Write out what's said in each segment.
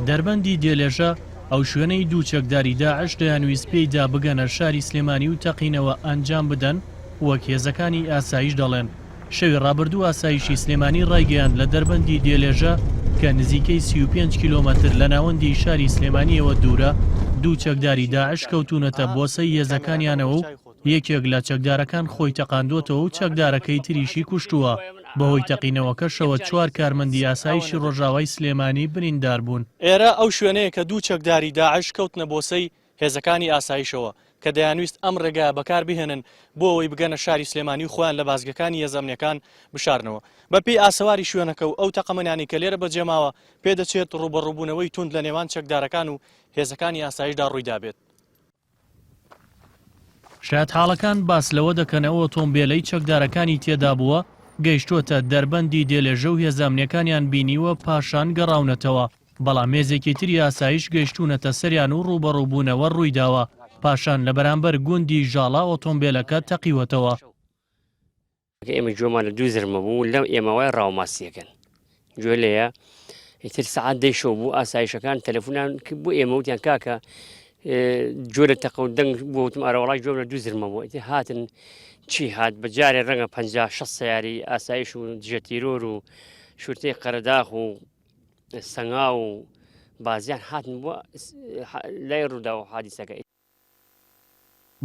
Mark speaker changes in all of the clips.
Speaker 1: دەربەندی دێلێژە ئەو شوێنەی دوو چەکداری داعش دەیانویست پێیدا بگەنە شاری سلێمانی و تەقینەوە ئەنجام بدەن وەک هێزەکانی ئاسایش دەڵێن. شەوی ڕابردوو ئاسایشی سلێمانی ڕایگەیاند لە دەربەندی دێلێژە کە نزیکەی 35 کیلۆمەتر لە ناوەندی شاری سلێمانیەوە دوورە دوو چەکداری داعش کەوتونەتە بۆسەی هێزەکانیانەوە و یەکێک لە چەکدارەکان خۆی تەقاندوتەوە و چەکدارەکەی تریشی کوشتووە. بەهۆی تەقینەوەکەشەوە 4 کارمەندی ئاسایشی ڕۆژاوای سلێمانی بریندار بوون.
Speaker 2: ئێرە ئەو شوێنەیە کە دوو چەکداری داعش کەوتنە بۆسەی هێزەکانی ئاسایشەوە کە دەیانویست ئەم ڕێگا بەکار بهێنن بۆ ئەوەی بگەنە شاری سلێمانی و خۆیان لە بازگەکانی هێزەمنیەکان بشارنەوە. بەپێی ئاسەواری شوێنەکە و ئەو تەقەمەنیانی کە لێرە بەجێماوە پێدەچێت ڕوبەڕووبوونەوەی توند لە نێوان چەکدارەکان و هێزەکانی ئاسایشدا ڕوویدا بێت.
Speaker 1: شایەت حاڵەکان باس لەوە دەکەنەوە ئۆتۆمبیلەی چەکدارەکانی تێدا بووە گەیشتووەتە دەربەندی دێلێژە و هێزەمنیەکانیان بینیوە پاشان گەڕاونەتەوە، بەڵام هێزێکی تری ئاسایش گەیشتوونەتە سەریان و ڕوبەڕووبوونەوە ڕوویداوە. پاشان لە بەرامبەر گوندی ژاڵا ئۆتۆمبیلەکە تەقیوەتەوە.
Speaker 3: ئێمە جۆمان لە دوو زرمە بوو لەم ئێمەوای ڕاوماسیەکەن گوێ لێیە ئیتر سەعات دەیشەوە بوو ئاسایشەکان تەلەفۆنیان بۆ ئێمە وتیان کاکە جۆرە تەقە و دەنگ بۆ وتم ئارەوەڵای جۆم لە دوو زرمە بوو ئیتر هاتن چی هات بەجارێ ڕەنگە 50-60 سیاری ئاسایش و دژەتیرۆر و شورتەی قەرەداخ و سەنگا و بازیان هاتن بووە لای ڕوودا و حادیسەکە.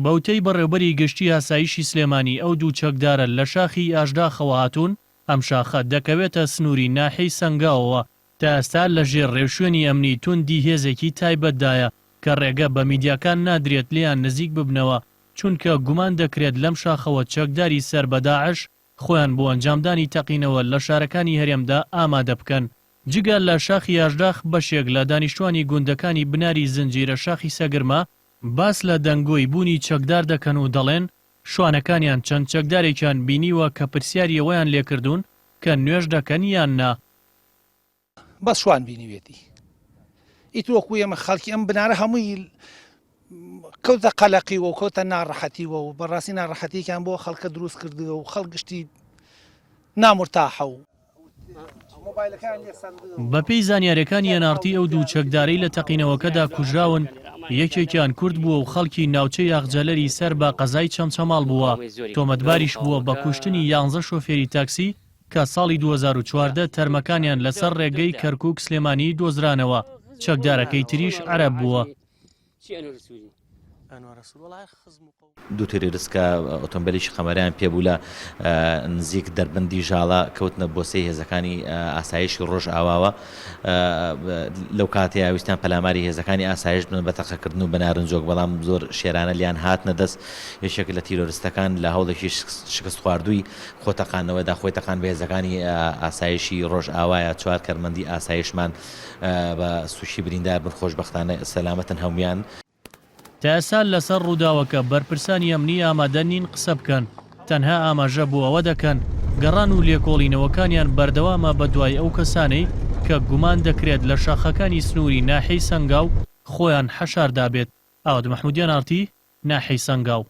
Speaker 1: بەوتەی بەڕێوەبەری گشتی ئاسایشی سلێمانی ئەو دوو چەکدارە لە شاخی ئاشداخەوە هاتوون. ئەم شاخە دەکەوێتە سنووری ناحەی سەنگاوەوە تا ئێستا لە ژێر ڕێوشوێنی ئەمنی توندی هێزێکی تایبەتدایە کە ڕێگە بە میدیاکان نادرێت لیان نزیک ببنەوە چونکە گومان دەکرێت لەم شاخەوە چەکداری سەر بە داعش خۆیان بۆ ئەنجامدانی تەقینەوە لە شارەکانی هەرێمدا ئامادە بکەن. جگە لە شاخی ئاشداخ بەشێک لە دانیشتوانی گوندەکانی بناری زنجیرە شاخی سەگرمە باس لە دەنگۆی بوونی چەکدار دەکەن و دەڵێن شوانەکانیان چەند چەکدارێکیان بینیوە کە پرسیاری ئەوەیان لێکردوون کە نوێژ دەکەن یان نا.
Speaker 4: بەس شوان بینیوێتی ئیتوەکو ئێمە خەڵکی ئەم بنارە هەمووی کەوتە قەلەقیوە و کەوتە ناڕەحەتیوە و بەڕاستی ناڕەحەتیەکان بۆ خەڵکە دروست کردووە و خەڵگشتی نامرتاحە و
Speaker 1: بەپێی زانیاریەکانی ئەنارتی ئەو دوو چەکدارەی لە تەقینەوەکەدا کوژراون یەکێکیان کورد بووە و خەڵکی ناوچەی یاغجەلەری سەر بە قەزای چەمچەماڵ بووە. تۆمەتباریش بووە بە کوشتنی 11 شۆفێری تاکسی کە ساڵی 2014 تەرمەکانیان لەسەر ڕێگەی کەرکووک سلێمانی دۆزرانەوە. چەکدارەکەی تریش عەرەب بووە.
Speaker 5: دوو تێرێرسکە ئۆتۆمبیلێکی خەمەریان پێبوو لە نزیک دەربەندی ژاڵا کەوتنە بۆسەی هێزەکانی ئاسایشی ڕۆژ ئاواوە. لەو کاتەیە ویستیان پەلاماری هێزەکانی ئاسایش بن بە تەقەکردن و بەنارنجۆک، بەڵام زۆر شێرانە لیان هاتنە دەست. یەکێک لە تیرۆریستەکان لە هەوڵێکی شکست خواردووی خۆتەقانەوەدا خۆی تەقان بە هێزەکانی ئاسایشی ڕۆژ ئاوایە. 4 کارمەندی ئاسایشمان بە سوشی بریندار بن، خۆشبەختانە سەلامەتن هەمویان.
Speaker 1: تا ئێستا لەسەر ڕووداوەکە بەرپرسانی ئەمنی ئامادە نین قسە بکەن، تەنها ئاماژە بۆ ئەوە دەکەن گەڕان و لێکۆڵینەوەکانیان بەردەوامە بە دوای ئەو کەسانەی کە گومان دەکرێت لە شاخەکانی سنووری ناحەی سەنگاو خۆیان حەشاردا بێت. ئاواد مەحمودیان ئارتی، ناحەی سەنگاو.